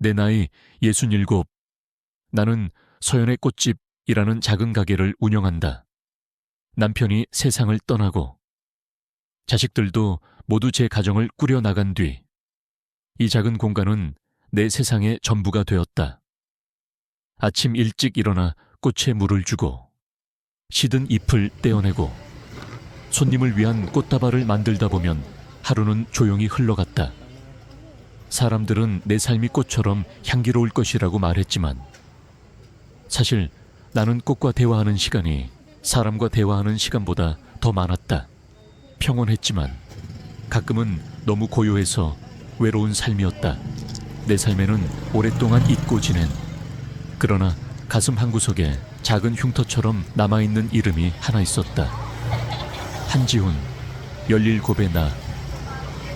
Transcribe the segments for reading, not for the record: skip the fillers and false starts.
내 나이 67. 나는 서연의 꽃집이라는 작은 가게를 운영한다. 남편이 세상을 떠나고 자식들도 모두 제 가정을 꾸려나간 뒤 이 작은 공간은 내 세상의 전부가 되었다. 아침 일찍 일어나 꽃에 물을 주고 시든 잎을 떼어내고 손님을 위한 꽃다발을 만들다 보면 하루는 조용히 흘러갔다. 사람들은 내 삶이 꽃처럼 향기로울 것이라고 말했지만 사실 나는 꽃과 대화하는 시간이 사람과 대화하는 시간보다 더 많았다. 평온했지만 가끔은 너무 고요해서 외로운 삶이었다. 내 삶에는 오랫동안 잊고 지낸 그러나 가슴 한구석에 작은 흉터처럼 남아있는 이름이 하나 있었다. 한지훈, 17의 나,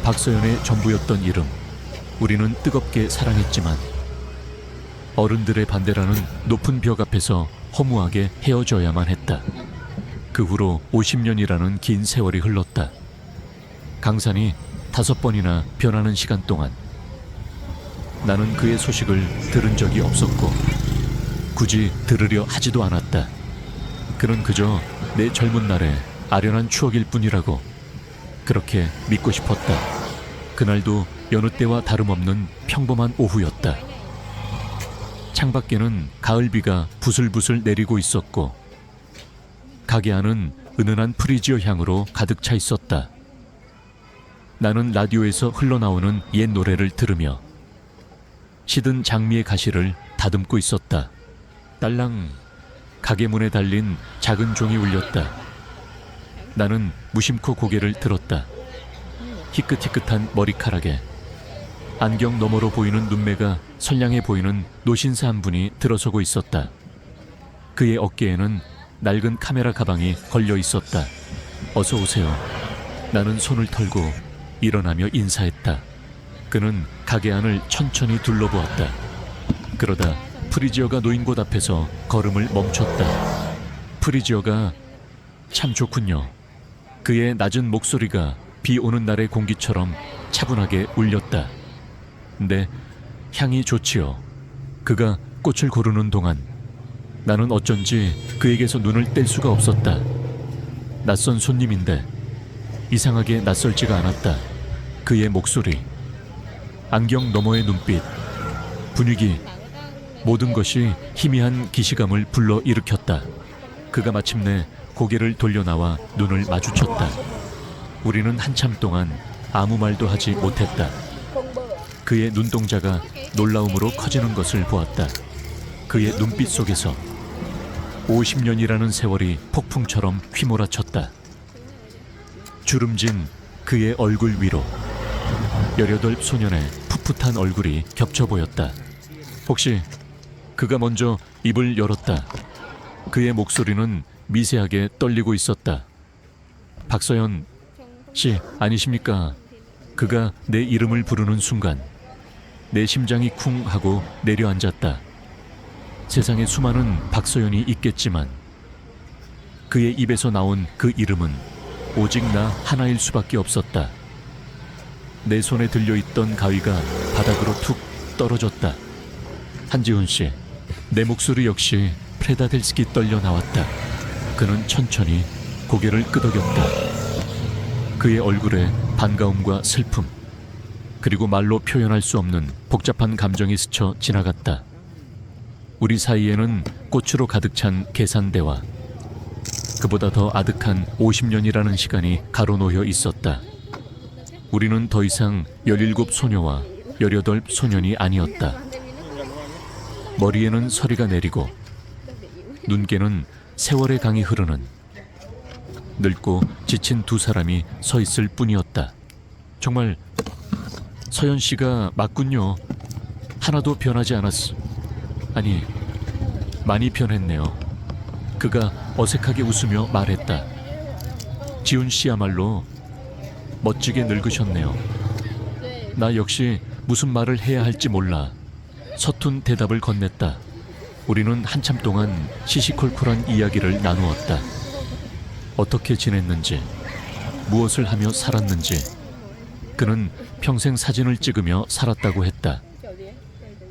박서연의 전부였던 이름. 우리는 뜨겁게 사랑했지만 어른들의 반대라는 높은 벽 앞에서 허무하게 헤어져야만 했다. 그 후로 50년이라는 긴 세월이 흘렀다. 강산이 5번이나 변하는 시간 동안 나는 그의 소식을 들은 적이 없었고 굳이 들으려 하지도 않았다. 그는 그저 내 젊은 날의 아련한 추억일 뿐이라고 그렇게 믿고 싶었다. 그날도 여느 때와 다름없는 평범한 오후였다. 창밖에는 가을비가 부슬부슬 내리고 있었고 가게 안은 은은한 프리지어 향으로 가득 차 있었다. 나는 라디오에서 흘러나오는 옛 노래를 들으며 시든 장미의 가시를 다듬고 있었다. 딸랑 가게 문에 달린 작은 종이 울렸다. 나는 무심코 고개를 들었다. 희끗희끗한 머리카락에 안경 너머로 보이는 눈매가 선량해 보이는 노신사 한 분이 들어서고 있었다. 그의 어깨에는 낡은 카메라 가방이 걸려 있었다. 어서 오세요. 나는 손을 털고 일어나며 인사했다. 그는 가게 안을 천천히 둘러보았다. 그러다 프리지어가 놓인 곳 앞에서 걸음을 멈췄다. 프리지어가 참 좋군요. 그의 낮은 목소리가 비 오는 날의 공기처럼 차분하게 울렸다. 네, 향이 좋지요. 그가 꽃을 고르는 동안 나는 어쩐지 그에게서 눈을 뗄 수가 없었다. 낯선 손님인데 이상하게 낯설지가 않았다. 그의 목소리, 안경 너머의 눈빛, 분위기, 모든 것이 희미한 기시감을 불러일으켰다. 그가 마침내 고개를 돌려 나와 눈을 마주쳤다. 우리는 한참 동안 아무 말도 하지 못했다. 그의 눈동자가 놀라움으로 커지는 것을 보았다. 그의 눈빛 속에서 50년이라는 세월이 폭풍처럼 휘몰아쳤다. 주름진 그의 얼굴 위로 18 소년의 풋풋한 얼굴이 겹쳐 보였다. 혹시 그가 먼저 입을 열었다. 그의 목소리는 미세하게 떨리고 있었다. 박서연 씨 아니십니까? 그가 내 이름을 부르는 순간 내 심장이 쿵 하고 내려앉았다. 세상에 수많은 박서연이 있겠지만 그의 입에서 나온 그 이름은 오직 나 하나일 수밖에 없었다. 내 손에 들려있던 가위가 바닥으로 툭 떨어졌다. 한지훈 씨, 내 목소리 역시 프레다델스키 떨려 나왔다. 그는 천천히 고개를 끄덕였다. 그의 얼굴에 반가움과 슬픔, 그리고 말로 표현할 수 없는 복잡한 감정이 스쳐 지나갔다. 우리 사이에는 꽃으로 가득 찬 계산대와 그보다 더 아득한 50년이라는 시간이 가로놓여 있었다. 우리는 더 이상 17 소녀와 18 소년이 아니었다. 머리에는 서리가 내리고 눈께는 세월의 강이 흐르는 늙고 지친 두 사람이 서 있을 뿐이었다. 정말 서연 씨가 맞군요. 하나도 변하지 않았어. 아니, 많이 변했네요. 그가 어색하게 웃으며 말했다. 지훈 씨야말로 멋지게 늙으셨네요. 나 역시 무슨 말을 해야 할지 몰라 서툰 대답을 건넸다. 우리는 한참 동안 시시콜콜한 이야기를 나누었다. 어떻게 지냈는지, 무엇을 하며 살았는지. 그는 평생 사진을 찍으며 살았다고 했다.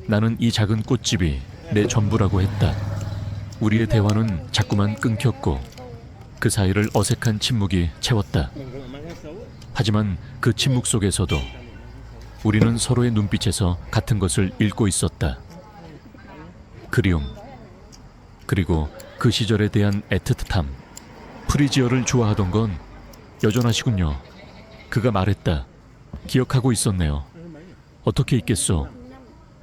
나는 이 작은 꽃집이 내 전부라고 했다. 우리의 대화는 자꾸만 끊겼고 그 사이를 어색한 침묵이 채웠다. 하지만 그 침묵 속에서도 우리는 서로의 눈빛에서 같은 것을 읽고 있었다. 그리움, 그리고 그 시절에 대한 애틋함. 프리지어를 좋아하던 건 여전하시군요. 그가 말했다. 기억하고 있었네요. 어떻게 있겠소.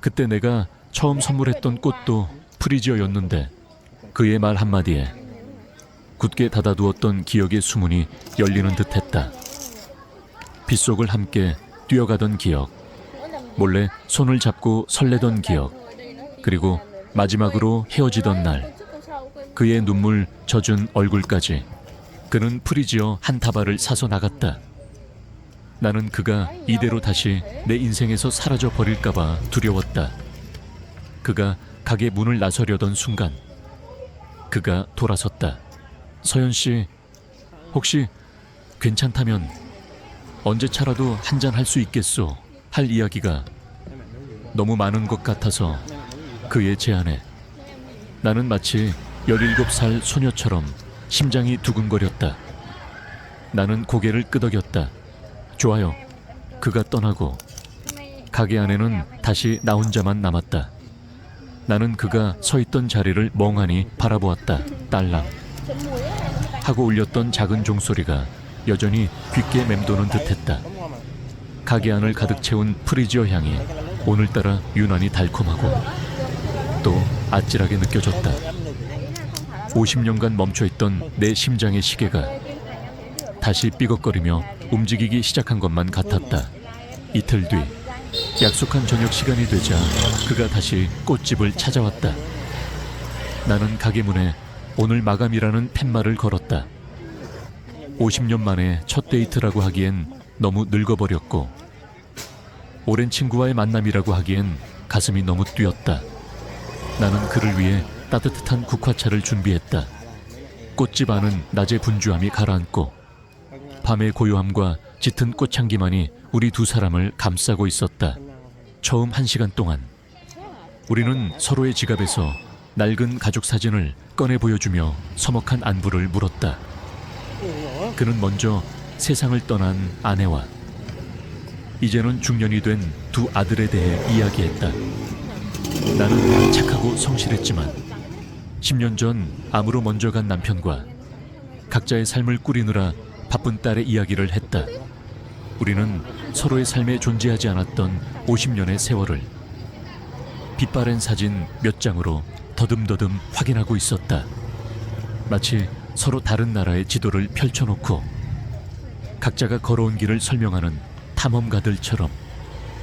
그때 내가 처음 선물했던 꽃도 프리지어였는데 그의 말 한마디에 굳게 닫아두었던 기억의 수문이 열리는 듯했다. 빗속을 함께 뛰어가던 기억, 몰래 손을 잡고 설레던 기억, 그리고 마지막으로 헤어지던 날, 그의 눈물 젖은 얼굴까지. 그는 프리지어 한 다발을 사서 나갔다. 나는 그가 이대로 다시 내 인생에서 사라져 버릴까봐 두려웠다. 그가 가게 문을 나서려던 순간 그가 돌아섰다. 서연 씨, 혹시 괜찮다면 언제 차라도 한잔 할 수 있겠소? 할 이야기가 너무 많은 것 같아서 그의 제안에 나는 마치 17살 소녀처럼 심장이 두근거렸다. 나는 고개를 끄덕였다. 좋아요. 그가 떠나고 가게 안에는 다시 나 혼자만 남았다. 나는 그가 서 있던 자리를 멍하니 바라보았다. 딸랑 하고 울렸던 작은 종소리가 여전히 귓게 맴도는 듯했다. 가게 안을 가득 채운 프리지어 향이 오늘따라 유난히 달콤하고 또 아찔하게 느껴졌다. 50년간 멈춰있던 내 심장의 시계가 다시 삐걱거리며 움직이기 시작한 것만 같았다. 이틀 뒤 약속한 저녁 시간이 되자 그가 다시 꽃집을 찾아왔다. 나는 가게 문에 오늘 마감이라는 팻말을 걸었다. 50년 만에 첫 데이트라고 하기엔 너무 늙어버렸고 오랜 친구와의 만남이라고 하기엔 가슴이 너무 뛰었다. 나는 그를 위해 따뜻한 국화차를 준비했다. 꽃집 안은 낮의 분주함이 가라앉고 밤의 고요함과 짙은 꽃향기만이 우리 두 사람을 감싸고 있었다. 처음 1시간 동안 우리는 서로의 지갑에서 낡은 가족 사진을 꺼내 보여주며 서먹한 안부를 물었다. 그는 먼저 세상을 떠난 아내와 이제는 중년이 된 두 아들에 대해 이야기했다. 나는 착하고 성실했지만 10년 전 암으로 먼저 간 남편과 각자의 삶을 꾸리느라 바쁜 딸의 이야기를 했다. 우리는 서로의 삶에 존재하지 않았던 50년의 세월을 빛바랜 사진 몇 장으로 더듬더듬 확인하고 있었다. 마치 서로 다른 나라의 지도를 펼쳐놓고 각자가 걸어온 길을 설명하는 탐험가들처럼.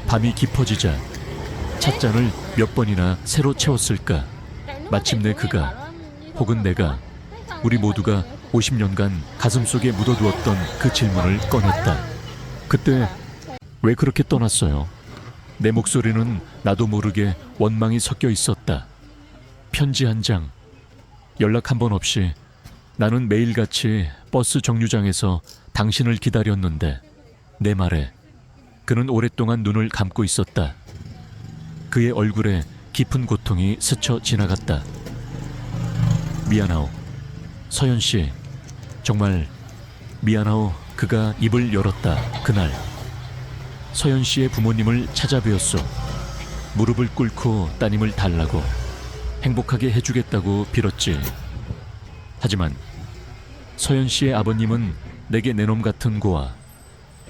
밤이 깊어지자 찻잔을 몇 번이나 새로 채웠을까. 마침내 그가 혹은 내가 우리 모두가 50년간 가슴속에 묻어두었던 그 질문을 꺼냈다. 그때 왜 그렇게 떠났어요? 내 목소리는 나도 모르게 원망이 섞여 있었다. 편지 한 장, 연락 한 번 없이 나는 매일같이 버스 정류장에서 당신을 기다렸는데 내 말에 그는 오랫동안 눈을 감고 있었다. 그의 얼굴에 깊은 고통이 스쳐 지나갔다. 미안하오. 서연 씨, 정말 미안하오. 그가 입을 열었다. 그날 서연 씨의 부모님을 찾아뵈었소. 무릎을 꿇고 따님을 달라고 행복하게 해주겠다고 빌었지. 하지만 서연 씨의 아버님은 내게 내놈 같은 고아,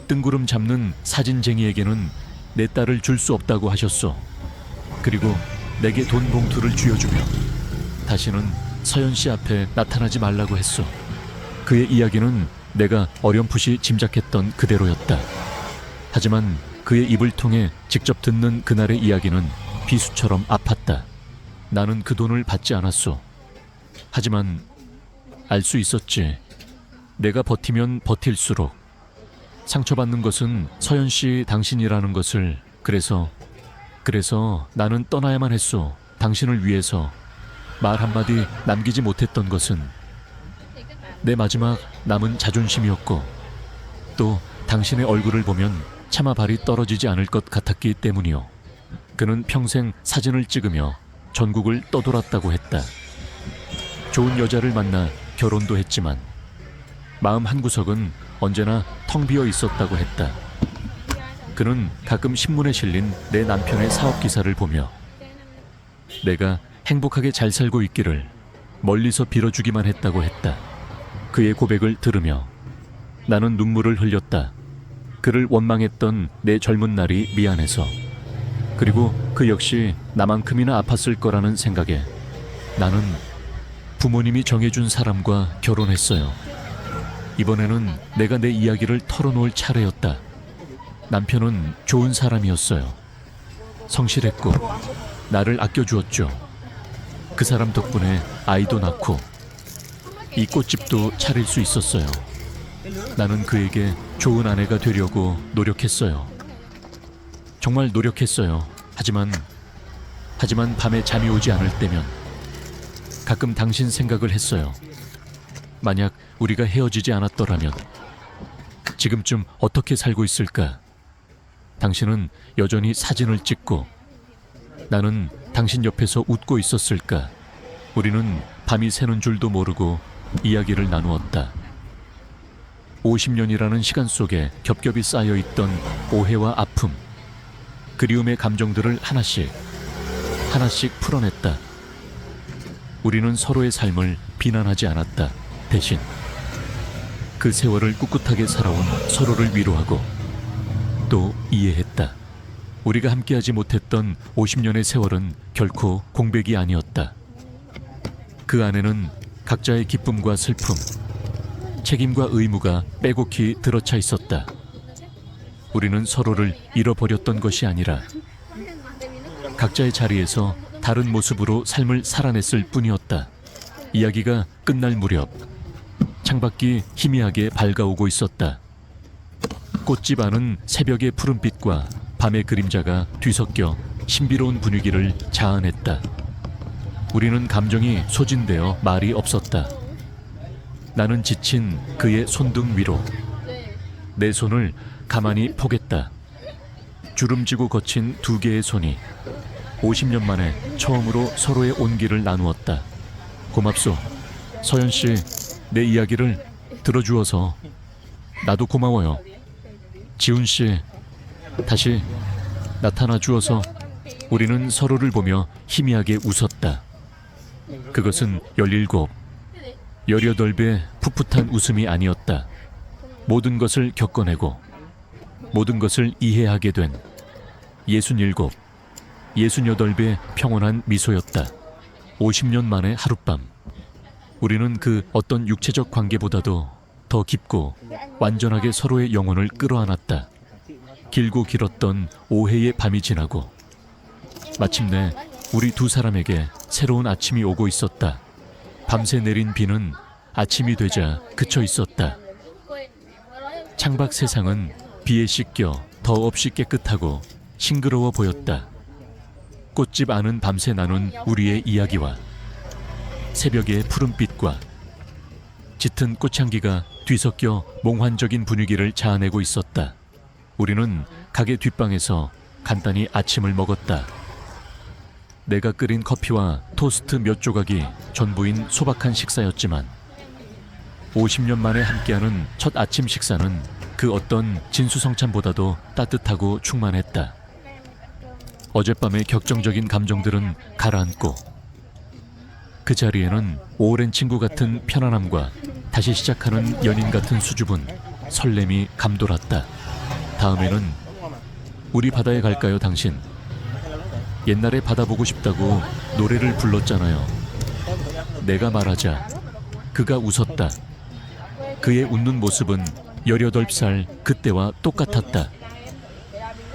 뜬구름 잡는 사진쟁이에게는 내 딸을 줄 수 없다고 하셨소. 그리고 내게 돈 봉투를 쥐어주며 다시는 서연 씨 앞에 나타나지 말라고 했소. 그의 이야기는 내가 어렴풋이 짐작했던 그대로였다. 하지만 그의 입을 통해 직접 듣는 그날의 이야기는 비수처럼 아팠다. 나는 그 돈을 받지 않았소. 하지만 알 수 있었지. 내가 버티면 버틸수록 상처받는 것은 서연 씨 당신이라는 것을. 그래서 나는 떠나야만 했소. 당신을 위해서. 말 한마디 남기지 못했던 것은 내 마지막 남은 자존심이었고 또 당신의 얼굴을 보면 차마 발이 떨어지지 않을 것 같았기 때문이요. 그는 평생 사진을 찍으며 전국을 떠돌았다고 했다. 좋은 여자를 만나 결혼도 했지만 마음 한구석은 언제나 텅 비어 있었다고 했다. 그는 가끔 신문에 실린 내 남편의 사업 기사를 보며 내가 행복하게 잘 살고 있기를 멀리서 빌어주기만 했다고 했다. 그의 고백을 들으며 나는 눈물을 흘렸다. 그를 원망했던 내 젊은 날이 미안해서, 그리고 그 역시 나만큼이나 아팠을 거라는 생각에 나는 부모님이 정해준 사람과 결혼했어요. 이번에는 내가 내 이야기를 털어놓을 차례였다. 남편은 좋은 사람이었어요. 성실했고 나를 아껴주었죠. 그 사람 덕분에 아이도 낳고 이 꽃집도 차릴 수 있었어요. 나는 그에게 좋은 아내가 되려고 노력했어요. 정말 노력했어요. 하지만 밤에 잠이 오지 않을 때면 가끔 당신 생각을 했어요. 만약 우리가 헤어지지 않았더라면 지금쯤 어떻게 살고 있을까? 당신은 여전히 사진을 찍고 나는 당신 옆에서 웃고 있었을까? 우리는 밤이 새는 줄도 모르고 이야기를 나누었다. 50년이라는 시간 속에 겹겹이 쌓여있던 오해와 아픔, 그리움의 감정들을 하나씩 풀어냈다. 우리는 서로의 삶을 비난하지 않았다. 대신 그 세월을 꿋꿋하게 살아온 서로를 위로하고 또 이해했다. 우리가 함께하지 못했던 50년의 세월은 결코 공백이 아니었다. 그 안에는 각자의 기쁨과 슬픔, 책임과 의무가 빼곡히 들어차 있었다. 우리는 서로를 잃어버렸던 것이 아니라 각자의 자리에서 다른 모습으로 삶을 살아냈을 뿐이었다. 이야기가 끝날 무렵 창밖이 희미하게 밝아오고 있었다. 꽃집 안은 새벽의 푸른빛과 밤의 그림자가 뒤섞여 신비로운 분위기를 자아냈다. 우리는 감정이 소진되어 말이 없었다. 나는 지친 그의 손등 위로 내 손을 가만히 포겠다. 주름지고 거친 두 개의 손이 50년 만에 처음으로 서로의 온기를 나누었다. 고맙소. 서연 씨, 내 이야기를 들어주어서 나도 고마워요. 지훈 씨, 다시 나타나 주어서. 우리는 서로를 보며 희미하게 웃었다. 그것은 17, 18배 풋풋한 웃음이 아니었다. 모든 것을 겪어내고 모든 것을 이해하게 된 67, 68배 평온한 미소였다. 50년 만의 하룻밤. 우리는 그 어떤 육체적 관계보다도 더 깊고 완전하게 서로의 영혼을 끌어안았다. 길고 길었던 오해의 밤이 지나고 마침내 우리 두 사람에게 새로운 아침이 오고 있었다. 밤새 내린 비는 아침이 되자 그쳐 있었다. 창밖 세상은 비에 씻겨 더없이 깨끗하고 싱그러워 보였다. 꽃집 안은 밤새 나눈 우리의 이야기와 새벽의 푸른빛과 짙은 꽃향기가 뒤섞여 몽환적인 분위기를 자아내고 있었다. 우리는 가게 뒷방에서 간단히 아침을 먹었다. 내가 끓인 커피와 토스트 몇 조각이 전부인 소박한 식사였지만 50년 만에 함께하는 첫 아침 식사는 그 어떤 진수성찬보다도 따뜻하고 충만했다. 어젯밤의 격정적인 감정들은 가라앉고 그 자리에는 오랜 친구 같은 편안함과 다시 시작하는 연인 같은 수줍은 설렘이 감돌았다. 다음에는 우리 바다에 갈까요, 당신? 옛날에 바다 보고 싶다고 노래를 불렀잖아요. 내가 말하자 그가 웃었다. 그의 웃는 모습은 18살 그때와 똑같았다.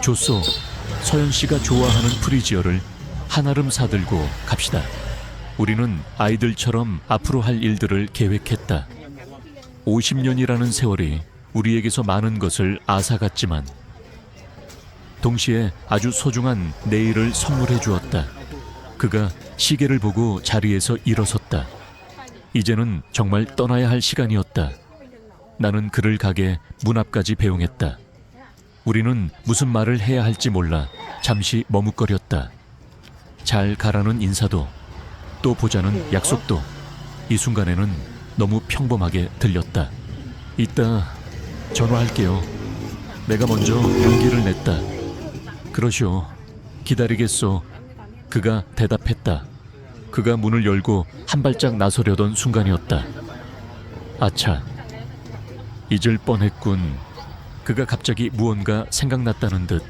좋소. 서연 씨가 좋아하는 프리지어를 한아름 사들고 갑시다. 우리는 아이들처럼 앞으로 할 일들을 계획했다. 50년이라는 세월이 우리에게서 많은 것을 앗아갔지만 동시에 아주 소중한 내일을 선물해 주었다. 그가 시계를 보고 자리에서 일어섰다. 이제는 정말 떠나야 할 시간이었다. 나는 그를 가게 문 앞까지 배웅했다. 우리는 무슨 말을 해야 할지 몰라 잠시 머뭇거렸다. 잘 가라는 인사도 또 보자는 약속도 이 순간에는 너무 평범하게 들렸다. 이따 전화할게요. 내가 먼저 용기를 냈다. 그러시오. 기다리겠소. 그가 대답했다. 그가 문을 열고 한 발짝 나서려던 순간이었다. 아차. 잊을 뻔했군. 그가 갑자기 무언가 생각났다는 듯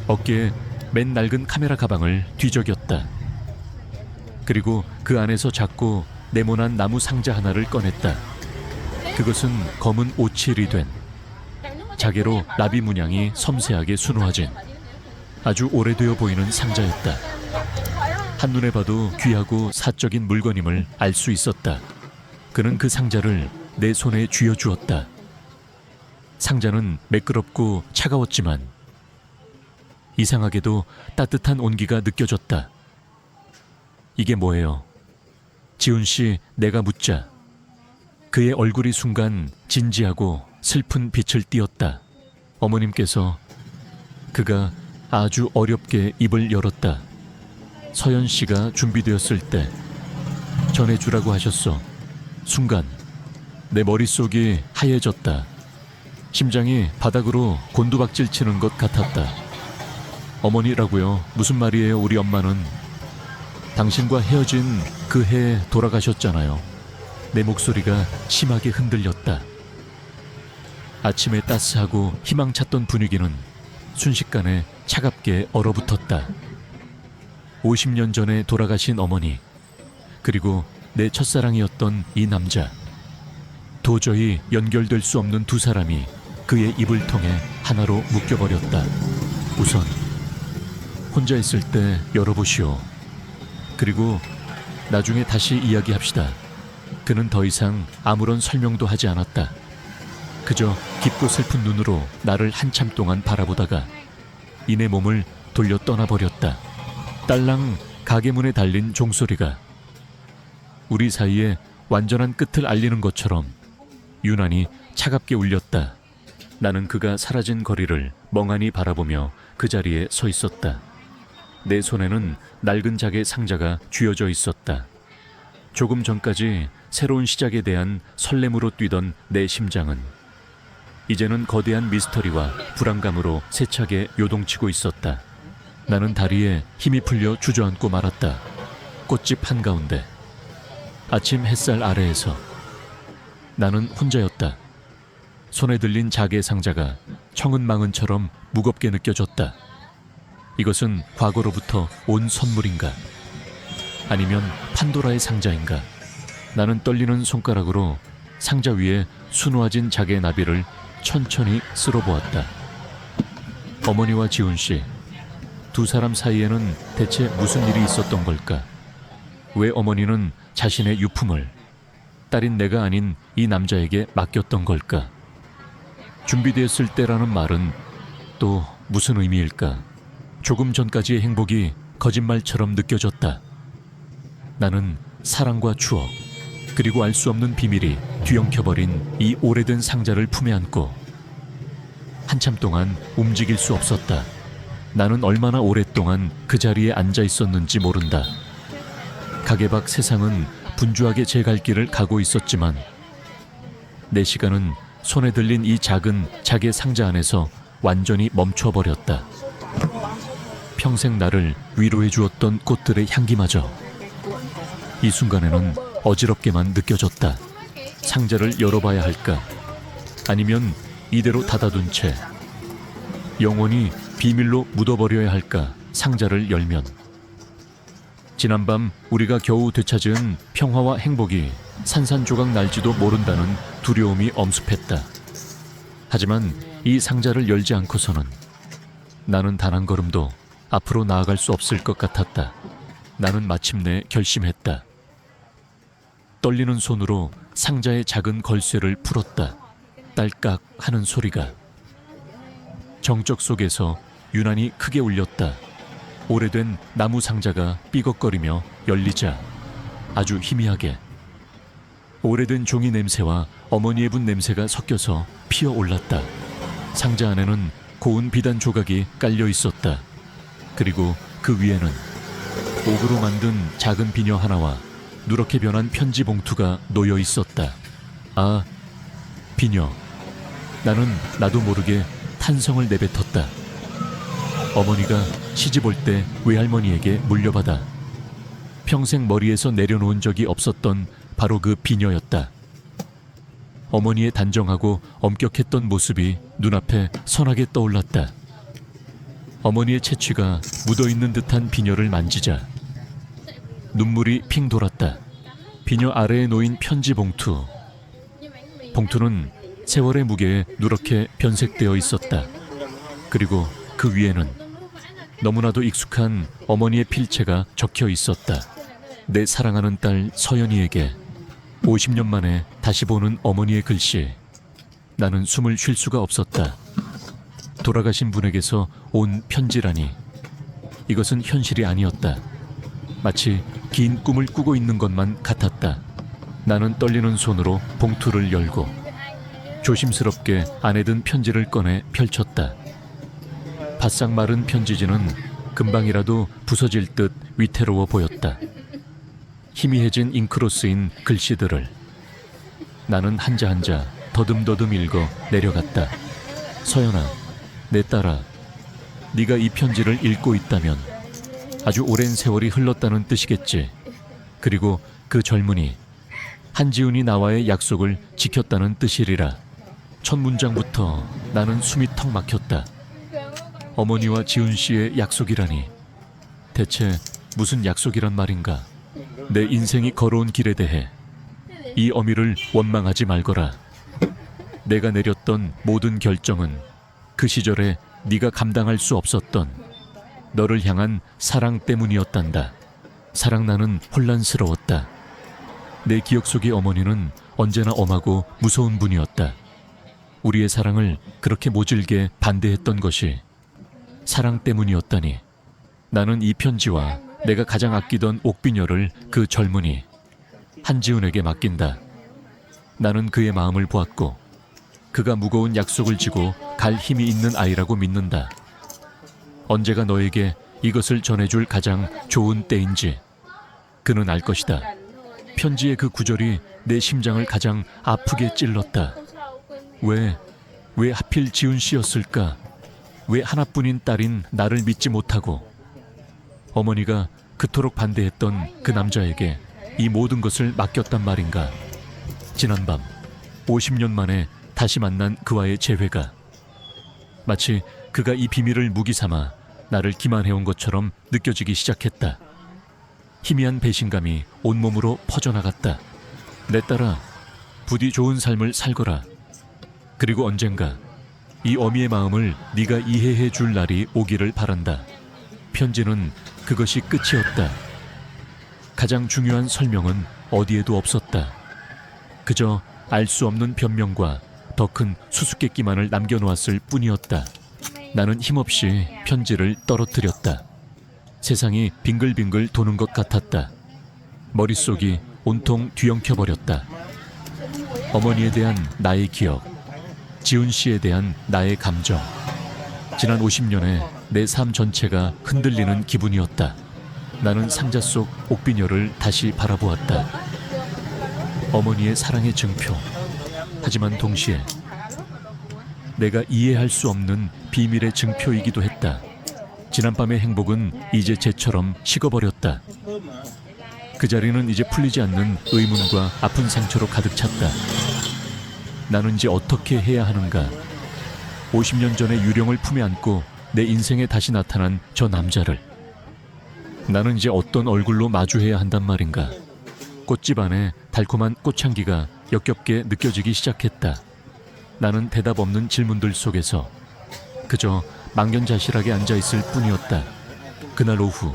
어깨에 맨 낡은 카메라 가방을 뒤적였다. 그리고 그 안에서 작고 네모난 나무 상자 하나를 꺼냈다. 그것은 검은 오칠이 된 자개로 나비 문양이 섬세하게 수놓아진 아주 오래되어 보이는 상자였다. 한눈에 봐도 귀하고 사적인 물건임을 알 수 있었다. 그는 그 상자를 내 손에 쥐어주었다. 상자는 매끄럽고 차가웠지만 이상하게도 따뜻한 온기가 느껴졌다. 이게 뭐예요? 지훈 씨, 내가 묻자 그의 얼굴이 순간 진지하고 슬픈 빛을 띠었다. 어머님께서 그가 아주 어렵게 입을 열었다. 서연 씨가 준비되었을 때 전해주라고 하셨어. 순간 내 머릿속이 하얘졌다. 심장이 바닥으로 곤두박질 치는 것 같았다. 어머니라고요? 무슨 말이에요? 우리 엄마는 당신과 헤어진 그 해에 돌아가셨잖아요. 내 목소리가 심하게 흔들렸다. 아침에 따스하고 희망찼던 분위기는 순식간에 차갑게 얼어붙었다. 50년 전에 돌아가신 어머니, 그리고 내 첫사랑이었던 이 남자. 도저히 연결될 수 없는 두 사람이 그의 입을 통해 하나로 묶여버렸다. 우선 혼자 있을 때 열어보시오. 그리고 나중에 다시 이야기합시다. 그는 더 이상 아무런 설명도 하지 않았다. 그저 깊고 슬픈 눈으로 나를 한참 동안 바라보다가 이내 몸을 돌려 떠나버렸다. 딸랑 가게 문에 달린 종소리가 우리 사이에 완전한 끝을 알리는 것처럼 유난히 차갑게 울렸다. 나는 그가 사라진 거리를 멍하니 바라보며 그 자리에 서 있었다. 내 손에는 낡은 자개 상자가 쥐어져 있었다. 조금 전까지 새로운 시작에 대한 설렘으로 뛰던 내 심장은 이제는 거대한 미스터리와 불안감으로 세차게 요동치고 있었다. 나는 다리에 힘이 풀려 주저앉고 말았다. 꽃집 한가운데 아침 햇살 아래에서 나는 혼자였다. 손에 들린 자개 상자가 청은망은처럼 무겁게 느껴졌다. 이것은 과거로부터 온 선물인가? 아니면 판도라의 상자인가? 나는 떨리는 손가락으로 상자 위에 수놓아진 자개 나비를 천천히 쓸어보았다. 어머니와 지훈 씨, 두 사람 사이에는 대체 무슨 일이 있었던 걸까? 왜 어머니는 자신의 유품을 딸인 내가 아닌 이 남자에게 맡겼던 걸까? 준비되었을 때라는 말은 또 무슨 의미일까? 조금 전까지의 행복이 거짓말처럼 느껴졌다. 나는 사랑과 추억, 그리고 알 수 없는 비밀이 뒤엉켜버린 이 오래된 상자를 품에 안고 한참 동안 움직일 수 없었다. 나는 얼마나 오랫동안 그 자리에 앉아 있었는지 모른다. 가게 밖 세상은 분주하게 제 갈 길을 가고 있었지만 내 시간은 손에 들린 이 작은 자개 상자 안에서 완전히 멈춰버렸다. 평생 나를 위로해 주었던 꽃들의 향기마저 이 순간에는 어지럽게만 느껴졌다. 상자를 열어봐야 할까? 아니면 이대로 닫아둔 채 영원히 비밀로 묻어버려야 할까? 상자를 열면 지난밤 우리가 겨우 되찾은 평화와 행복이 산산조각 날지도 모른다는 두려움이 엄습했다. 하지만 이 상자를 열지 않고서는 나는 단 한 걸음도 앞으로 나아갈 수 없을 것 같았다. 나는 마침내 결심했다. 떨리는 손으로 상자의 작은 걸쇠를 풀었다. 딸깍 하는 소리가 정적 속에서 유난히 크게 울렸다. 오래된 나무 상자가 삐걱거리며 열리자 아주 희미하게 오래된 종이 냄새와 어머니의 분 냄새가 섞여서 피어올랐다. 상자 안에는 고운 비단 조각이 깔려 있었다. 그리고 그 위에는 옥으로 만든 작은 비녀 하나와 누렇게 변한 편지 봉투가 놓여 있었다. 아, 비녀. 나는 나도 모르게 탄성을 내뱉었다. 어머니가 시집 올 때 외할머니에게 물려받아 평생 머리에서 내려놓은 적이 없었던 바로 그 비녀였다. 어머니의 단정하고 엄격했던 모습이 눈앞에 선하게 떠올랐다. 어머니의 채취가 묻어있는 듯한 비녀를 만지자 눈물이 핑 돌았다. 비녀 아래에 놓인 편지 봉투. 봉투는 세월의 무게에 누렇게 변색되어 있었다. 그리고 그 위에는 너무나도 익숙한 어머니의 필체가 적혀 있었다. 내 사랑하는 딸 서연이에게 50년 만에 다시 보는 어머니의 글씨. 나는 숨을 쉴 수가 없었다. 돌아가신 분에게서 온 편지라니. 이것은 현실이 아니었다. 마치 긴 꿈을 꾸고 있는 것만 같았다. 나는 떨리는 손으로 봉투를 열고 조심스럽게 안에 든 편지를 꺼내 펼쳤다. 바싹 마른 편지지는 금방이라도 부서질 듯 위태로워 보였다. 희미해진 잉크로 쓰인 글씨들을 나는 한자 한자 더듬더듬 읽어 내려갔다. 서연아, 내 딸아, 네가 이 편지를 읽고 있다면 아주 오랜 세월이 흘렀다는 뜻이겠지. 그리고 그 젊은이 한지훈이 나와의 약속을 지켰다는 뜻이리라. 첫 문장부터 나는 숨이 턱 막혔다. 어머니와 지훈 씨의 약속이라니. 대체 무슨 약속이란 말인가? 내 인생이 걸어온 길에 대해 이 어미를 원망하지 말거라. 내가 내렸던 모든 결정은 그 시절에 네가 감당할 수 없었던 너를 향한 사랑 때문이었단다. 사랑 나는 혼란스러웠다. 내 기억 속의 어머니는 언제나 엄하고 무서운 분이었다. 우리의 사랑을 그렇게 모질게 반대했던 것이 사랑 때문이었다니. 나는 이 편지와 내가 가장 아끼던 옥비녀를 그 젊은이 한지훈에게 맡긴다. 나는 그의 마음을 보았고 그가 무거운 약속을 지고 갈 힘이 있는 아이라고 믿는다. 언제가 너에게 이것을 전해줄 가장 좋은 때인지 그는 알 것이다. 편지의 그 구절이 내 심장을 가장 아프게 찔렀다. 왜 하필 지훈 씨였을까? 왜 하나뿐인 딸인 나를 믿지 못하고 어머니가 그토록 반대했던 그 남자에게 이 모든 것을 맡겼단 말인가? 지난밤 50년 만에 다시 만난 그와의 재회가 마치 그가 이 비밀을 무기 삼아 나를 기만해온 것처럼 느껴지기 시작했다. 희미한 배신감이 온몸으로 퍼져나갔다. 내 딸아, 부디 좋은 삶을 살거라. 그리고 언젠가 이 어미의 마음을 네가 이해해 줄 날이 오기를 바란다. 편지는 그것이 끝이었다. 가장 중요한 설명은 어디에도 없었다. 그저 알 수 없는 변명과 더 큰 수수께끼만을 남겨놓았을 뿐이었다. 나는 힘없이 편지를 떨어뜨렸다. 세상이 빙글빙글 도는 것 같았다. 머릿속이 온통 뒤엉켜버렸다. 어머니에 대한 나의 기억, 지훈 씨에 대한 나의 감정, 지난 50년의 내 삶 전체가 흔들리는 기분이었다. 나는 상자 속 옥비녀를 다시 바라보았다. 어머니의 사랑의 증표. 하지만 동시에 내가 이해할 수 없는 비밀의 증표이기도 했다. 지난밤의 행복은 이제 재처럼 식어버렸다. 그 자리는 이제 풀리지 않는 의문과 아픈 상처로 가득 찼다. 나는 이제 어떻게 해야 하는가? 50년 전의 유령을 품에 안고 내 인생에 다시 나타난 저 남자를 나는 이제 어떤 얼굴로 마주해야 한단 말인가? 꽃집 안에 달콤한 꽃향기가 역겹게 느껴지기 시작했다. 나는 대답 없는 질문들 속에서 그저 망연자실하게 앉아있을 뿐이었다. 그날 오후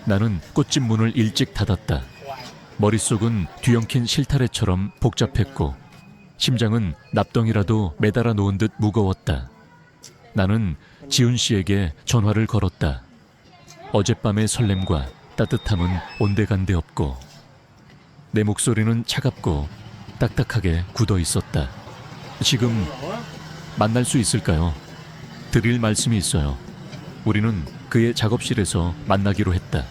나는 꽃집 문을 일찍 닫았다. 머릿속은 뒤엉킨 실타래처럼 복잡했고 심장은 납덩이라도 매달아 놓은 듯 무거웠다. 나는 지훈 씨에게 전화를 걸었다. 어젯밤의 설렘과 따뜻함은 온데간데 없고 내 목소리는 차갑고 딱딱하게 굳어 있었다. 지금 만날 수 있을까요? 드릴 말씀이 있어요. 우리는 그의 작업실에서 만나기로 했다.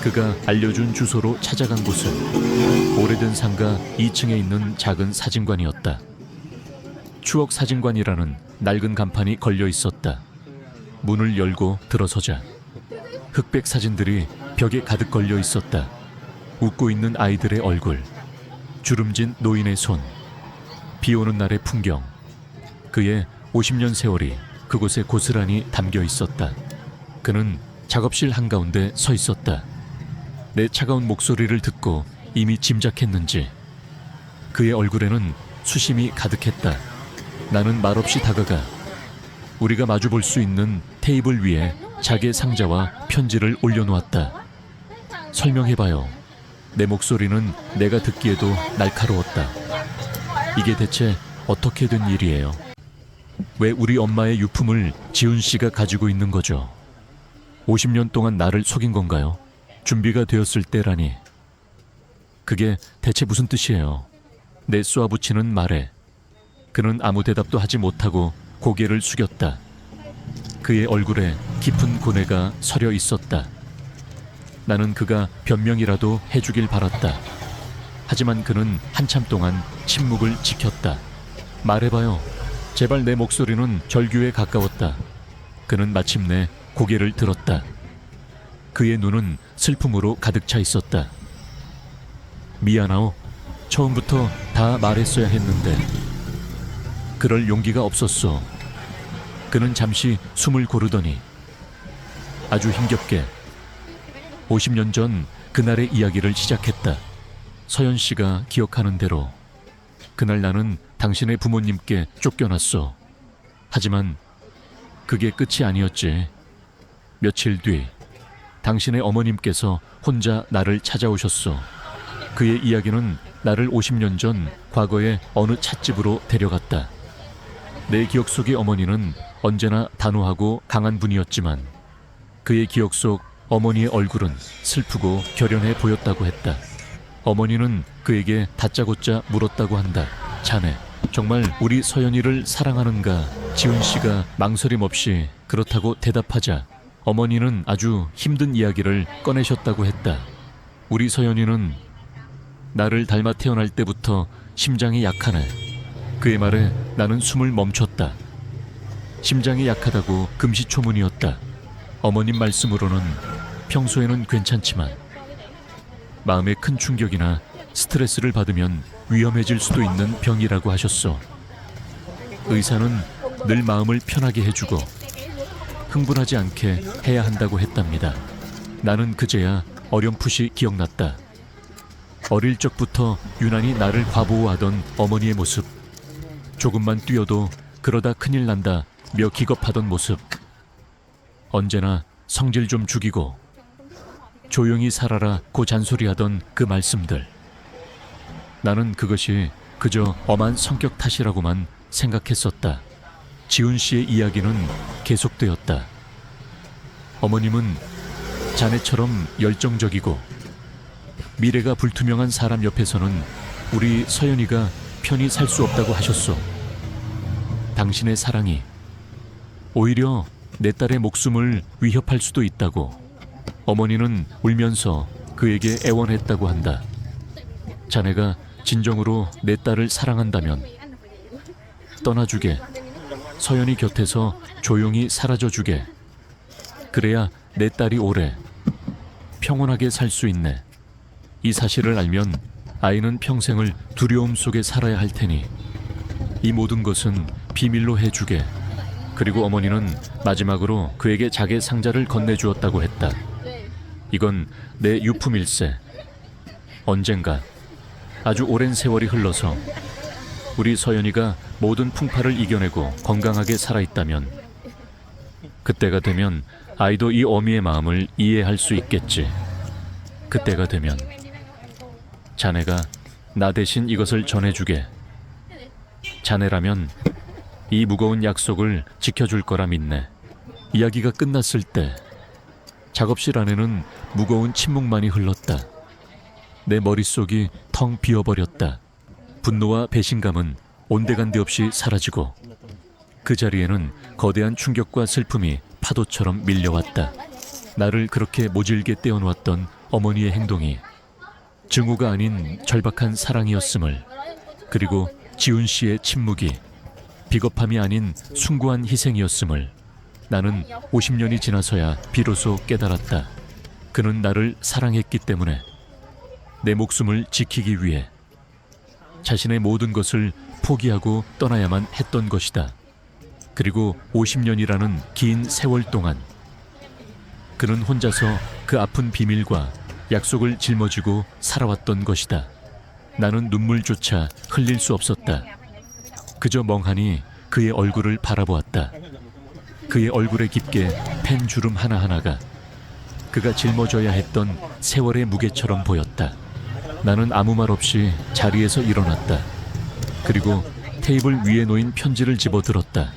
그가 알려준 주소로 찾아간 곳은 오래된 상가 2층에 있는 작은 사진관이었다. 추억 사진관이라는 낡은 간판이 걸려 있었다. 문을 열고 들어서자 흑백 사진들이 벽에 가득 걸려 있었다. 웃고 있는 아이들의 얼굴, 주름진 노인의 손, 비 오는 날의 풍경, 그의 50년 세월이 그곳에 고스란히 담겨 있었다. 그는 작업실 한가운데 서 있었다. 내 차가운 목소리를 듣고 이미 짐작했는지 그의 얼굴에는 수심이 가득했다. 나는 말없이 다가가 우리가 마주 볼 수 있는 테이블 위에 자개 상자와 편지를 올려놓았다. 설명해봐요. 내 목소리는 내가 듣기에도 날카로웠다. 이게 대체 어떻게 된 일이에요? 왜 우리 엄마의 유품을 지훈 씨가 가지고 있는 거죠? 50년 동안 나를 속인 건가요? 준비가 되었을 때라니. 그게 대체 무슨 뜻이에요? 내 쏘아붙이는 말에 그는 아무 대답도 하지 못하고 고개를 숙였다. 그의 얼굴에 깊은 고뇌가 서려 있었다. 나는 그가 변명이라도 해주길 바랐다. 하지만 그는 한참 동안 침묵을 지켰다. 말해봐요. 제발. 내 목소리는 절규에 가까웠다. 그는 마침내 고개를 들었다. 그의 눈은 슬픔으로 가득 차 있었다. 미안하오. 처음부터 다 말했어야 했는데 그럴 용기가 없었어. 그는 잠시 숨을 고르더니 아주 힘겹게 50년 전 그날의 이야기를 시작했다. 서연 씨가 기억하는 대로 그날 나는 당신의 부모님께 쫓겨났어. 하지만 그게 끝이 아니었지. 며칠 뒤 당신의 어머님께서 혼자 나를 찾아오셨어. 그의 이야기는 나를 50년 전 과거의 어느 찻집으로 데려갔다. 내 기억 속의 어머니는 언제나 단호하고 강한 분이었지만 그의 기억 속 어머니의 얼굴은 슬프고 결연해 보였다고 했다. 어머니는 그에게 다짜고짜 물었다고 한다. 자네, 정말 우리 서연이를 사랑하는가? 지훈 씨가 망설임 없이 그렇다고 대답하자 어머니는 아주 힘든 이야기를 꺼내셨다고 했다. 우리 서연이는 나를 닮아 태어날 때부터 심장이 약하네. 그의 말에 나는 숨을 멈췄다. 심장이 약하다고 금시초문이었다. 어머님 말씀으로는 평소에는 괜찮지만 마음에 큰 충격이나 스트레스를 받으면 위험해질 수도 있는 병이라고 하셨어. 의사는 늘 마음을 편하게 해주고 흥분하지 않게 해야 한다고 했답니다. 나는 그제야 어렴풋이 기억났다. 어릴 적부터 유난히 나를 과보호하던 어머니의 모습, 조금만 뛰어도 그러다 큰일 난다 며 기겁하던 모습, 언제나 성질 좀 죽이고 조용히 살아라 고 잔소리하던 그 말씀들. 나는 그것이 그저 엄한 성격 탓이라고만 생각했었다. 지훈 씨의 이야기는 계속되었다. 어머님은 자네처럼 열정적이고 미래가 불투명한 사람 옆에서는 우리 서연이가 편히 살 수 없다고 하셨소. 당신의 사랑이 오히려 내 딸의 목숨을 위협할 수도 있다고 어머니는 울면서 그에게 애원했다고 한다. 자네가 진정으로 내 딸을 사랑한다면 떠나주게, 서연이 곁에서 조용히 사라져주게. 그래야 내 딸이 오래 평온하게 살 수 있네. 이 사실을 알면 아이는 평생을 두려움 속에 살아야 할 테니 이 모든 것은 비밀로 해주게. 그리고 어머니는 마지막으로 그에게 자개 상자를 건네주었다고 했다. 이건 내 유품일세. 언젠가 아주 오랜 세월이 흘러서 우리 서연이가 모든 풍파를 이겨내고 건강하게 살아있다면 그때가 되면 아이도 이 어미의 마음을 이해할 수 있겠지. 그때가 되면 자네가 나 대신 이것을 전해주게. 자네라면 이 무거운 약속을 지켜줄 거라 믿네. 이야기가 끝났을 때 작업실 안에는 무거운 침묵만이 흘렀다. 내 머릿속이 텅 비어버렸다. 분노와 배신감은 온데간데 없이 사라지고 그 자리에는 거대한 충격과 슬픔이 파도처럼 밀려왔다. 나를 그렇게 모질게 떼어놓았던 어머니의 행동이 증오가 아닌 절박한 사랑이었음을, 그리고 지훈 씨의 침묵이 비겁함이 아닌 숭고한 희생이었음을 나는 50년이 지나서야 비로소 깨달았다. 그는 나를 사랑했기 때문에, 내 목숨을 지키기 위해 자신의 모든 것을 포기하고 떠나야만 했던 것이다. 그리고 50년이라는 긴 세월 동안 그는 혼자서 그 아픈 비밀과 약속을 짊어지고 살아왔던 것이다. 나는 눈물조차 흘릴 수 없었다. 그저 멍하니 그의 얼굴을 바라보았다. 그의 얼굴에 깊게 팬 주름 하나하나가 그가 짊어져야 했던 세월의 무게처럼 보였다. 나는 아무 말 없이 자리에서 일어났다. 그리고 테이블 위에 놓인 편지를 집어들었다.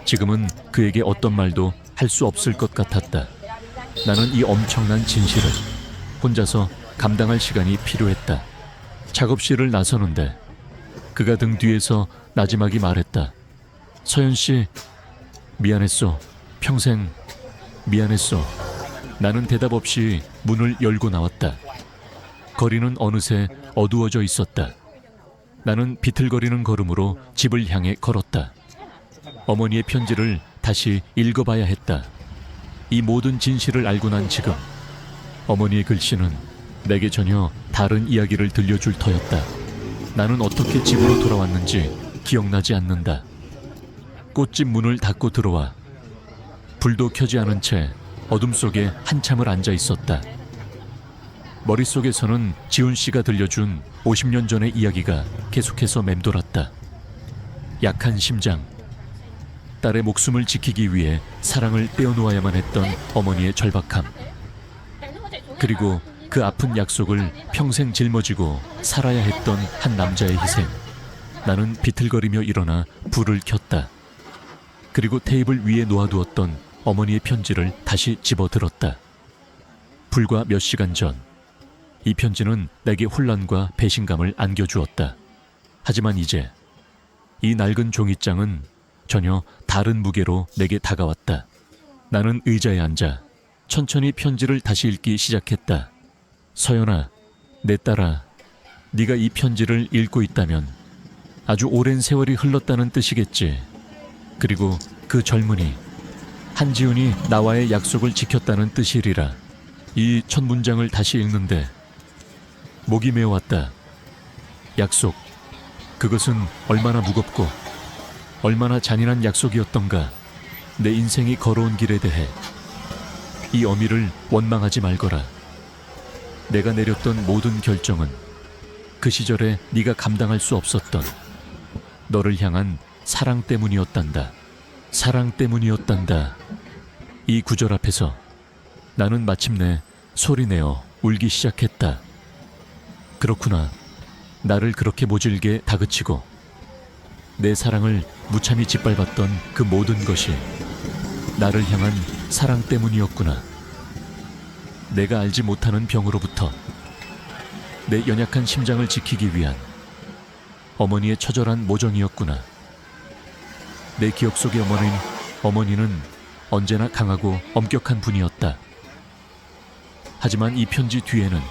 지금은 그에게 어떤 말도 할 수 없을 것 같았다. 나는 이 엄청난 진실을 혼자서 감당할 시간이 필요했다. 작업실을 나서는데 그가 등 뒤에서 나지막이 말했다. 서연 씨, 미안했어. 평생 미안했어. 나는 대답 없이 문을 열고 나왔다. 거리는 어느새 어두워져 있었다. 나는 비틀거리는 걸음으로 집을 향해 걸었다. 어머니의 편지를 다시 읽어봐야 했다. 이 모든 진실을 알고 난 지금 어머니의 글씨는 내게 전혀 다른 이야기를 들려줄 터였다. 나는 어떻게 집으로 돌아왔는지 기억나지 않는다. 꽃집 문을 닫고 들어와 불도 켜지 않은 채 어둠 속에 한참을 앉아 있었다. 머릿속에서는 지훈 씨가 들려준 50년 전의 이야기가 계속해서 맴돌았다. 약한 심장, 딸의 목숨을 지키기 위해 사랑을 떼어놓아야만 했던 어머니의 절박함, 그리고 그 아픈 약속을 평생 짊어지고 살아야 했던 한 남자의 희생. 나는 비틀거리며 일어나 불을 켰다. 그리고 테이블 위에 놓아두었던 어머니의 편지를 다시 집어들었다. 불과 몇 시간 전 이 편지는 내게 혼란과 배신감을 안겨주었다. 하지만 이제 이 낡은 종이장은 전혀 다른 무게로 내게 다가왔다. 나는 의자에 앉아 천천히 편지를 다시 읽기 시작했다. 서연아, 내 딸아, 네가 이 편지를 읽고 있다면 아주 오랜 세월이 흘렀다는 뜻이겠지. 그리고 그 젊은이 한지훈이 나와의 약속을 지켰다는 뜻이리라. 이 첫 문장을 다시 읽는데 목이 메어왔다. 약속, 그것은 얼마나 무겁고 얼마나 잔인한 약속이었던가. 내 인생이 걸어온 길에 대해 이 어미를 원망하지 말거라. 내가 내렸던 모든 결정은 그 시절에 네가 감당할 수 없었던 너를 향한 사랑 때문이었단다. 사랑 때문이었단다. 이 구절 앞에서 나는 마침내 소리내어 울기 시작했다. 그렇구나. 나를 그렇게 모질게 다그치고 내 사랑을 무참히 짓밟았던 그 모든 것이 나를 향한 사랑 때문이었구나. 내가 알지 못하는 병으로부터 내 연약한 심장을 지키기 위한 어머니의 처절한 모정이었구나. 내 기억 속의 어머니는 언제나 강하고 엄격한 분이었다. 하지만 이 편지 뒤에는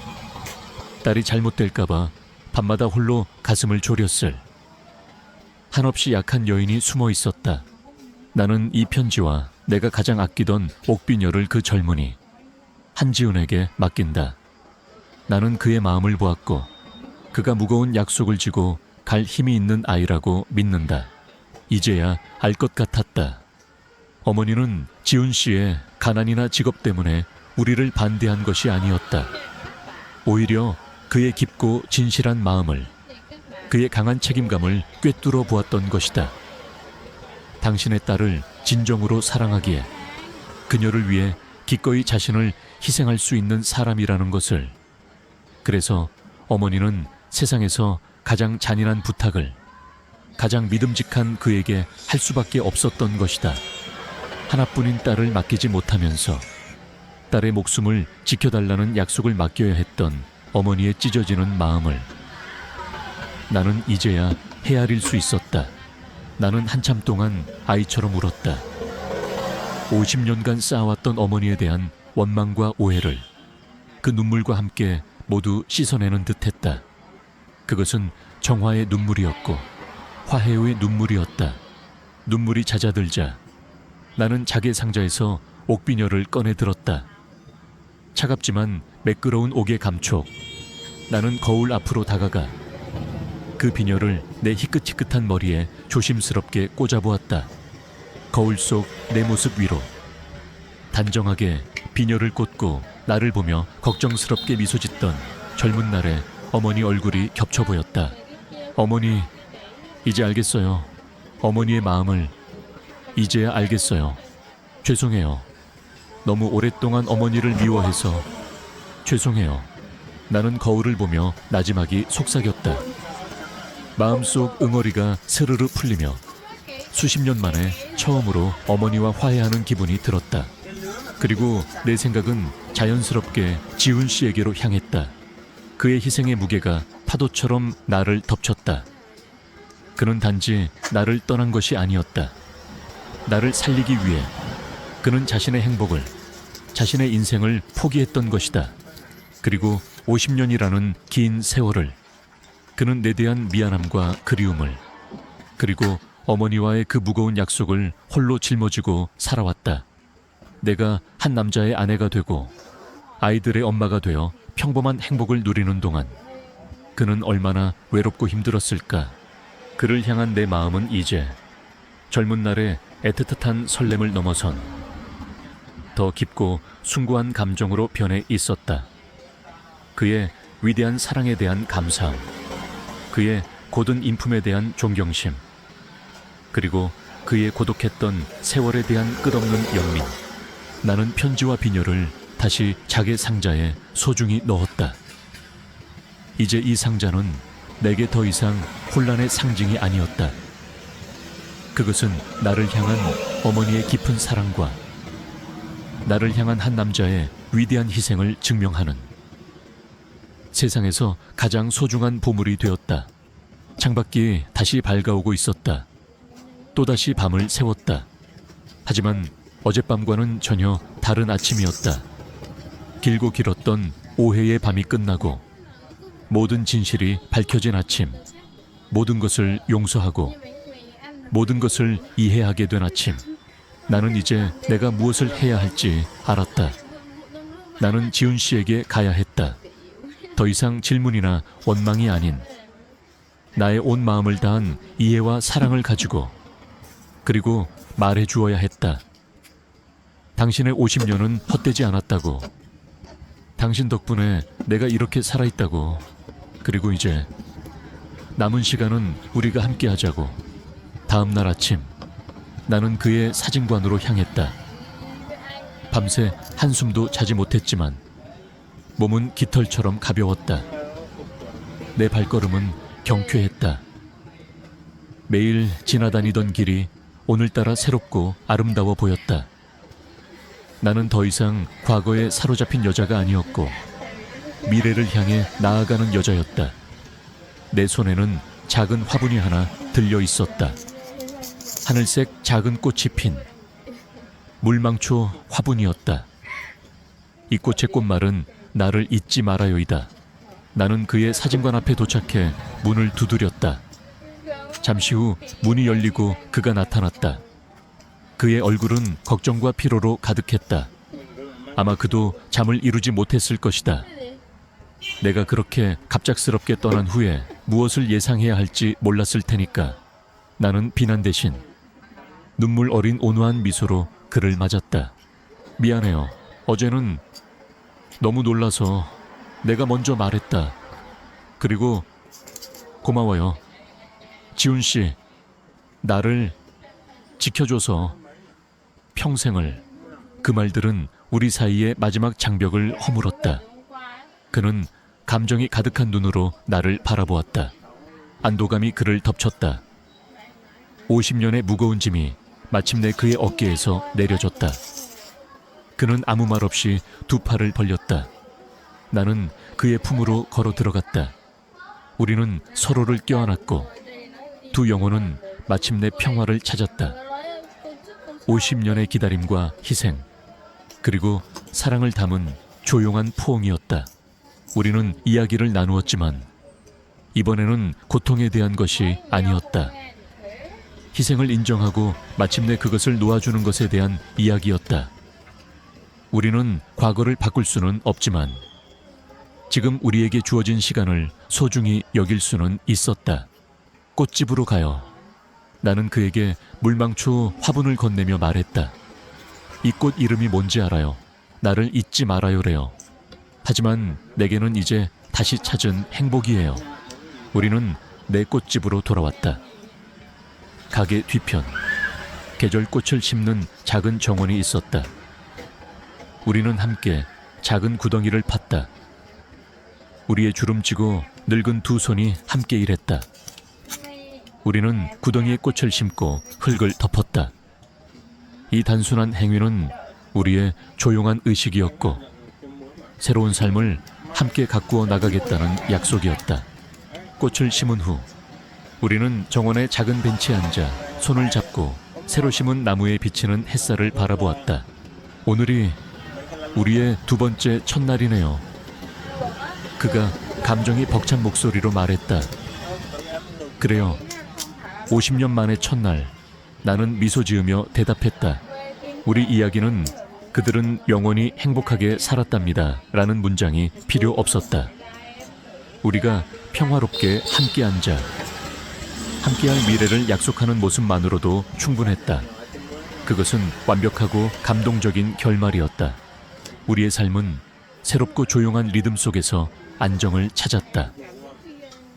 딸이 잘못될까봐 밤마다 홀로 가슴을 졸였을 한없이 약한 여인이 숨어 있었다. 나는 이 편지와 내가 가장 아끼던 옥비녀를 그 젊은이 한지훈에게 맡긴다. 나는 그의 마음을 보았고 그가 무거운 약속을 지고 갈 힘이 있는 아이라고 믿는다. 이제야 알 것 같았다. 어머니는 지훈 씨의 가난이나 직업 때문에 우리를 반대한 것이 아니었다. 오히려 그의 깊고 진실한 마음을, 그의 강한 책임감을 꿰뚫어 보았던 것이다. 당신의 딸을 진정으로 사랑하기에 그녀를 위해 기꺼이 자신을 희생할 수 있는 사람이라는 것을, 그래서 어머니는 세상에서 가장 잔인한 부탁을 가장 믿음직한 그에게 할 수밖에 없었던 것이다. 하나뿐인 딸을 맡기지 못하면서 딸의 목숨을 지켜달라는 약속을 맡겨야 했던 어머니의 찢어지는 마음을 나는 이제야 헤아릴 수 있었다. 나는 한참 동안 아이처럼 울었다. 50년간 쌓아왔던 어머니에 대한 원망과 오해를 그 눈물과 함께 모두 씻어내는 듯했다. 그것은 정화의 눈물이었고 화해의 눈물이었다. 눈물이 잦아들자 나는 자개 상자에서 옥비녀를 꺼내 들었다. 차갑지만 매끄러운 옥의 감촉. 나는 거울 앞으로 다가가 그 비녀를 내 희끗희끗한 머리에 조심스럽게 꽂아보았다. 거울 속 내 모습 위로 단정하게 비녀를 꽂고 나를 보며 걱정스럽게 미소 짓던 젊은 날의 어머니 얼굴이 겹쳐 보였다. 어머니, 이제 알겠어요. 어머니의 마음을 이제야 알겠어요. 죄송해요. 너무 오랫동안 어머니를 미워해서 죄송해요. 나는 거울을 보며 나지막이 속삭였다. 마음속 응어리가 스르르 풀리며 수십 년 만에 처음으로 어머니와 화해하는 기분이 들었다. 그리고 내 생각은 자연스럽게 지훈 씨에게로 향했다. 그의 희생의 무게가 파도처럼 나를 덮쳤다. 그는 단지 나를 떠난 것이 아니었다. 나를 살리기 위해 그는 자신의 행복을, 자신의 인생을 포기했던 것이다. 그리고 50년이라는 긴 세월을 그는 내 대한 미안함과 그리움을 그리고 어머니와의 그 무거운 약속을 홀로 짊어지고 살아왔다. 내가 한 남자의 아내가 되고 아이들의 엄마가 되어 평범한 행복을 누리는 동안 그는 얼마나 외롭고 힘들었을까. 그를 향한 내 마음은 이제 젊은 날의 애틋한 설렘을 넘어선 더 깊고 숭고한 감정으로 변해 있었다. 그의 위대한 사랑에 대한 감사함, 그의 고든 인품에 대한 존경심, 그리고 그의 고독했던 세월에 대한 끝없는 연민. 나는 편지와 비녀를 다시 자개 상자에 소중히 넣었다. 이제 이 상자는 내게 더 이상 혼란의 상징이 아니었다. 그것은 나를 향한 어머니의 깊은 사랑과 나를 향한 한 남자의 위대한 희생을 증명하는 세상에서 가장 소중한 보물이 되었다. 창밖이 다시 밝아오고 있었다. 또다시 밤을 새웠다. 하지만 어젯밤과는 전혀 다른 아침이었다. 길고 길었던 오해의 밤이 끝나고 모든 진실이 밝혀진 아침, 모든 것을 용서하고 모든 것을 이해하게 된 아침. 나는 이제 내가 무엇을 해야 할지 알았다. 나는 지훈 씨에게 가야 했다. 더 이상 질문이나 원망이 아닌 나의 온 마음을 다한 이해와 사랑을 가지고 그리고 말해 주어야 했다. 당신의 50년은 헛되지 않았다고. 당신 덕분에 내가 이렇게 살아있다고. 그리고 이제 남은 시간은 우리가 함께 하자고. 다음 날 아침 나는 그의 사진관으로 향했다. 밤새 한숨도 자지 못했지만 몸은 깃털처럼 가벼웠다. 내 발걸음은 경쾌했다. 매일 지나다니던 길이 오늘따라 새롭고 아름다워 보였다. 나는 더 이상 과거에 사로잡힌 여자가 아니었고 미래를 향해 나아가는 여자였다. 내 손에는 작은 화분이 하나 들려 있었다. 하늘색 작은 꽃이 핀 물망초 화분이었다. 이 꽃의 꽃말은 나를 잊지 말아요이다. 나는 그의 사진관 앞에 도착해 문을 두드렸다. 잠시 후 문이 열리고 그가 나타났다. 그의 얼굴은 걱정과 피로로 가득했다. 아마 그도 잠을 이루지 못했을 것이다. 내가 그렇게 갑작스럽게 떠난 후에 무엇을 예상해야 할지 몰랐을 테니까 나는 비난 대신 눈물 어린 온화한 미소로 그를 맞았다. 미안해요. 어제는 너무 놀라서 내가 먼저 말했다. 그리고 고마워요. 지훈 씨, 나를 지켜줘서 평생을. 그 말들은 우리 사이의 마지막 장벽을 허물었다. 그는 감정이 가득한 눈으로 나를 바라보았다. 안도감이 그를 덮쳤다. 50년의 무거운 짐이 마침내 그의 어깨에서 내려졌다. 그는 아무 말 없이 두 팔을 벌렸다. 나는 그의 품으로 걸어 들어갔다. 우리는 서로를 껴안았고 두 영혼은 마침내 평화를 찾았다. 50년의 기다림과 희생, 그리고 사랑을 담은 조용한 포옹이었다. 우리는 이야기를 나누었지만 이번에는 고통에 대한 것이 아니었다. 희생을 인정하고 마침내 그것을 놓아주는 것에 대한 이야기였다. 우리는 과거를 바꿀 수는 없지만 지금 우리에게 주어진 시간을 소중히 여길 수는 있었다. 꽃집으로 가요. 나는 그에게 물망초 화분을 건네며 말했다. 이 꽃 이름이 뭔지 알아요. 나를 잊지 말아요래요. 하지만 내게는 이제 다시 찾은 행복이에요. 우리는 내 꽃집으로 돌아왔다. 가게 뒤편, 계절꽃을 심는 작은 정원이 있었다. 우리는 함께 작은 구덩이를 팠다. 우리의 주름지고 늙은 두 손이 함께 일했다. 우리는 구덩이에 꽃을 심고 흙을 덮었다. 이 단순한 행위는 우리의 조용한 의식이었고 새로운 삶을 함께 가꾸어 나가겠다는 약속이었다. 꽃을 심은 후 우리는 정원의 작은 벤치에 앉아 손을 잡고 새로 심은 나무에 비치는 햇살을 바라보았다. 오늘이 우리의 두 번째 첫날이네요. 그가 감정이 벅찬 목소리로 말했다. 그래요. 50년 만의 첫날, 나는 미소 지으며 대답했다. 우리 이야기는 그들은 영원히 행복하게 살았답니다. 라는 문장이 필요 없었다. 우리가 평화롭게 함께 앉아 함께할 미래를 약속하는 모습만으로도 충분했다. 그것은 완벽하고 감동적인 결말이었다. 우리의 삶은 새롭고 조용한 리듬 속에서 안정을 찾았다.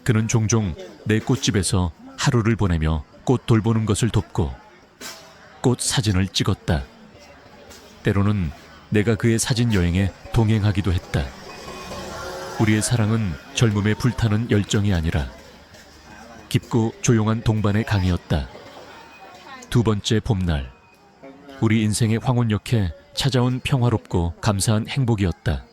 그는 종종 내 꽃집에서 하루를 보내며 꽃 돌보는 것을 돕고 꽃 사진을 찍었다. 때로는 내가 그의 사진 여행에 동행하기도 했다. 우리의 사랑은 젊음에 불타는 열정이 아니라 깊고 조용한 동반의 강이었다. 두 번째 봄날, 우리 인생의 황혼역에 찾아온 평화롭고 감사한 행복이었다.